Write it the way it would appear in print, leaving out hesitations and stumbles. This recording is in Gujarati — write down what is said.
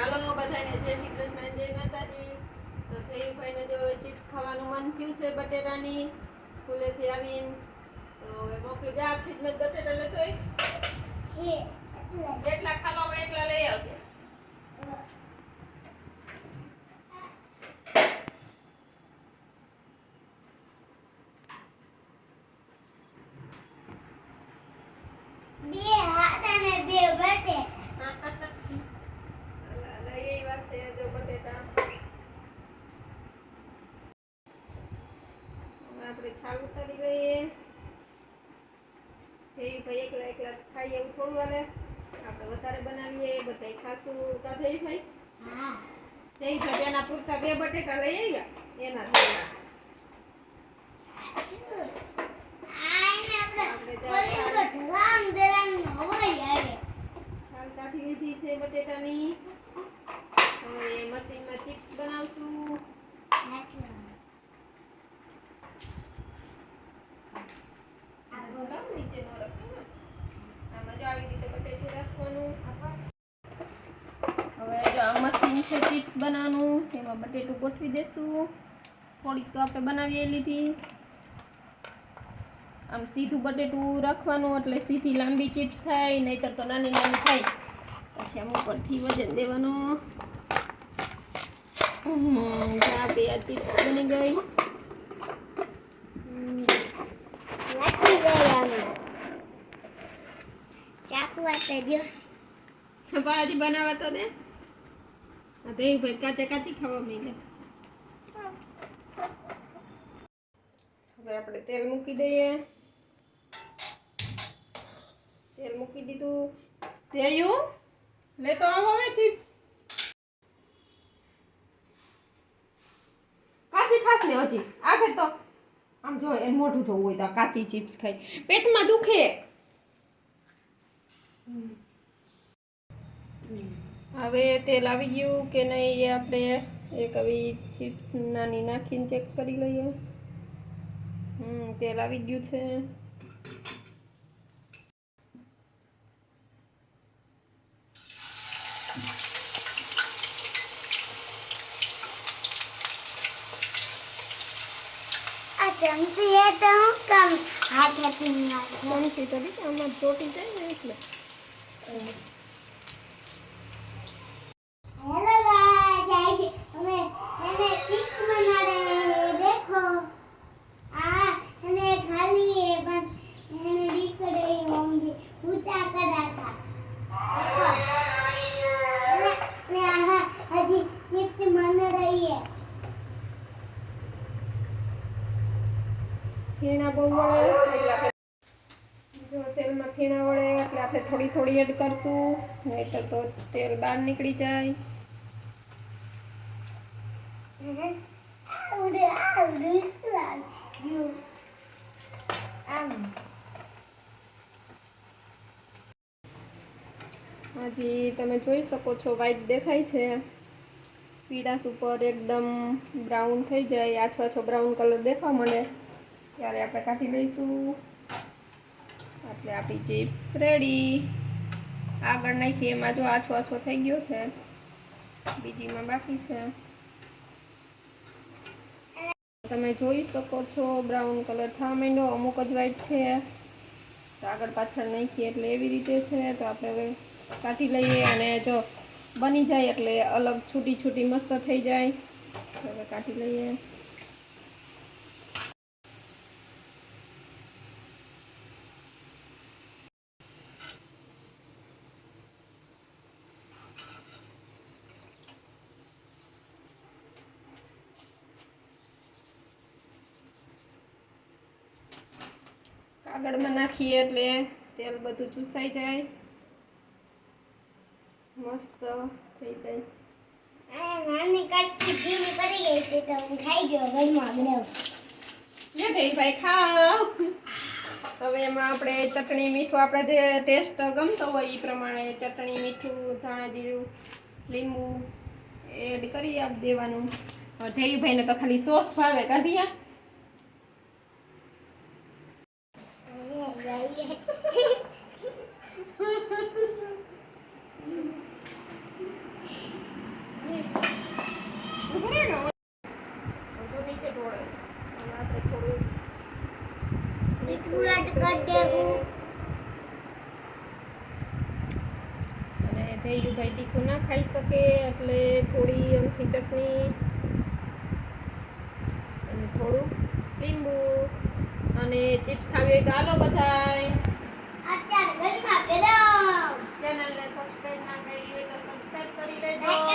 હાલો બધાને જય શ્રી કૃષ્ણ, જય માતાજી. તો ભાઈને જો ચિપ્સ ખાવાનું મન થયું છે બટેટાની, સ્કૂલેથી આવીને. તો હવે મોકલી જા ફ્રીજમાં બટેટા લેતો જેટલા ખાવા હોય એટલા લઈ આવજે. બે હાથ અને બે બટેટા લઈ આવ્યા છે જો બટેટા. આપણે છાલ ઉતારી ગઈએ. ભાઈ એકલા એકલા ખાઈએ એવું થોડું હાલે, આપણે વધારે બનાવીએ, બધા ખાસું કા થઈ ભાઈ. હા થઈ ભાઈ એના પૂરતા બે બટેટા લઈ આવ્યા એના થયેલા. છાલ કાઢી લીધી છે બટેટાની. હવે મશીનમાં ચિપ્સ બનાવશું. હવે જો આ મશીન છે ચિપ્સ બનાવવાનું, એમાં બટેટું ગોઠવી દેશું. થોડીક તો આપણે બનાવી લીધી. આમ સીધું બટેટું રાખવાનું એટલે સીધી લાંબી ચિપ્સ થાય, નહીતર તો નાની નાની થાય. પછી આમ ઉપરથી વજન દેવાનું. આ બે આ ચિપ્સ બની ગઈ. હજી બનાવવા તો દે. ભાઈ કાચે કાચી ખાવા માંડે. હવે આપણે તેલ મૂકી દઈએ. તેલ મૂકી દીધું. તેયું લેતો આવો હવે ચિપ્સ. કાચી ખાસ ને હજી આગળ તો આમ જો એને મોઢું જોવું હોય તો કાચી ચિપ્સ ખાય, પેટમાં દુખે. હવે તેલ આવી ગયું કે નહીં એ આપણે એક આવી ચિપ્સ નાની નાખીને ચેક કરી લઈએ. તેલ આવી ગયું છે. ચમચી હે તો હું કમ હાથેથી ચમચી તો દીકરા આમાં ચોટી જાય ને એટલે. हेलो गाइस, आज हमें मैंने चिप्स बना रहे हैं। देखो मैंने खाली है बस मैंने दिख रही होंगी ऊंचा करा था। देखो अजी चिप्स बन रही है। ફીણા બહુ વળે એટલે આપણે જો તેલમાં ફીણા વળે એટલે આપણે થોડી થોડી એડ કરશું, નહીતર તો તેલ બહાર નીકળી જાય. હજી તમે જોઈ શકો છો વ્હાઈટ દેખાય છે. પીળાશ ઉપર એકદમ બ્રાઉન થઈ જાય, આછો આછો બ્રાઉન કલર દેખાવા મળે ત્યારે આપણે કાઢી લઈશું. એટલે આપણી ચિપ્સ રેડી. આગળ નાખી એમાં જો આછો આછો થઈ ગયો છે, બીજીમાં બાકી છે. તમે જોઈ શકો છો બ્રાઉન કલર થવા માંડ્યો, અમુક જ વ્હાઈટ છે તો આગળ પાછળ નાખીએ એટલે એવી રીતે છે. તો આપણે હવે કાઢી લઈએ અને જો બની જાય એટલે અલગ છૂટી છૂટી મસ્ત થઈ જાય. હવે કાઢી લઈએ. કાગળમાં નાખીએ એટલે તેલ બધું ચૂસાઈ જાય, મસ્ત થઈ જાય. નાની કટકી જીની પડી ગઈ છે તો હું ખાઈ ગયો ઘરમાં બનાવ. લે દે ભાઈ ખાવ. હવે એમાં આપણે ચટણી મીઠું આપણે જે ટેસ્ટ ગમતો હોય એ પ્રમાણે ચટણી મીઠું ધાણા જીરું લીંબુ એડ કરી આપ દેવાનું. ધેયુભાઈને તો ખાલી સોસ ભાવે. કાઢીયા મીઠું એડ કરી દેવું. અને ધૈયુભાઈ તીખું ના ખાઈ શકે એટલે થોડી અમથી ચટણી અને થોડું લીંબુ. અને ચિપ્સ ખાવી હોય તો હાલો બધાય. અત્યારે ઘરમાં ગરમ. ચેનલને સબસ્ક્રાઇબ ના કરી હોય તો સબસ્ક્રાઇબ કરી લાઈક લેજો.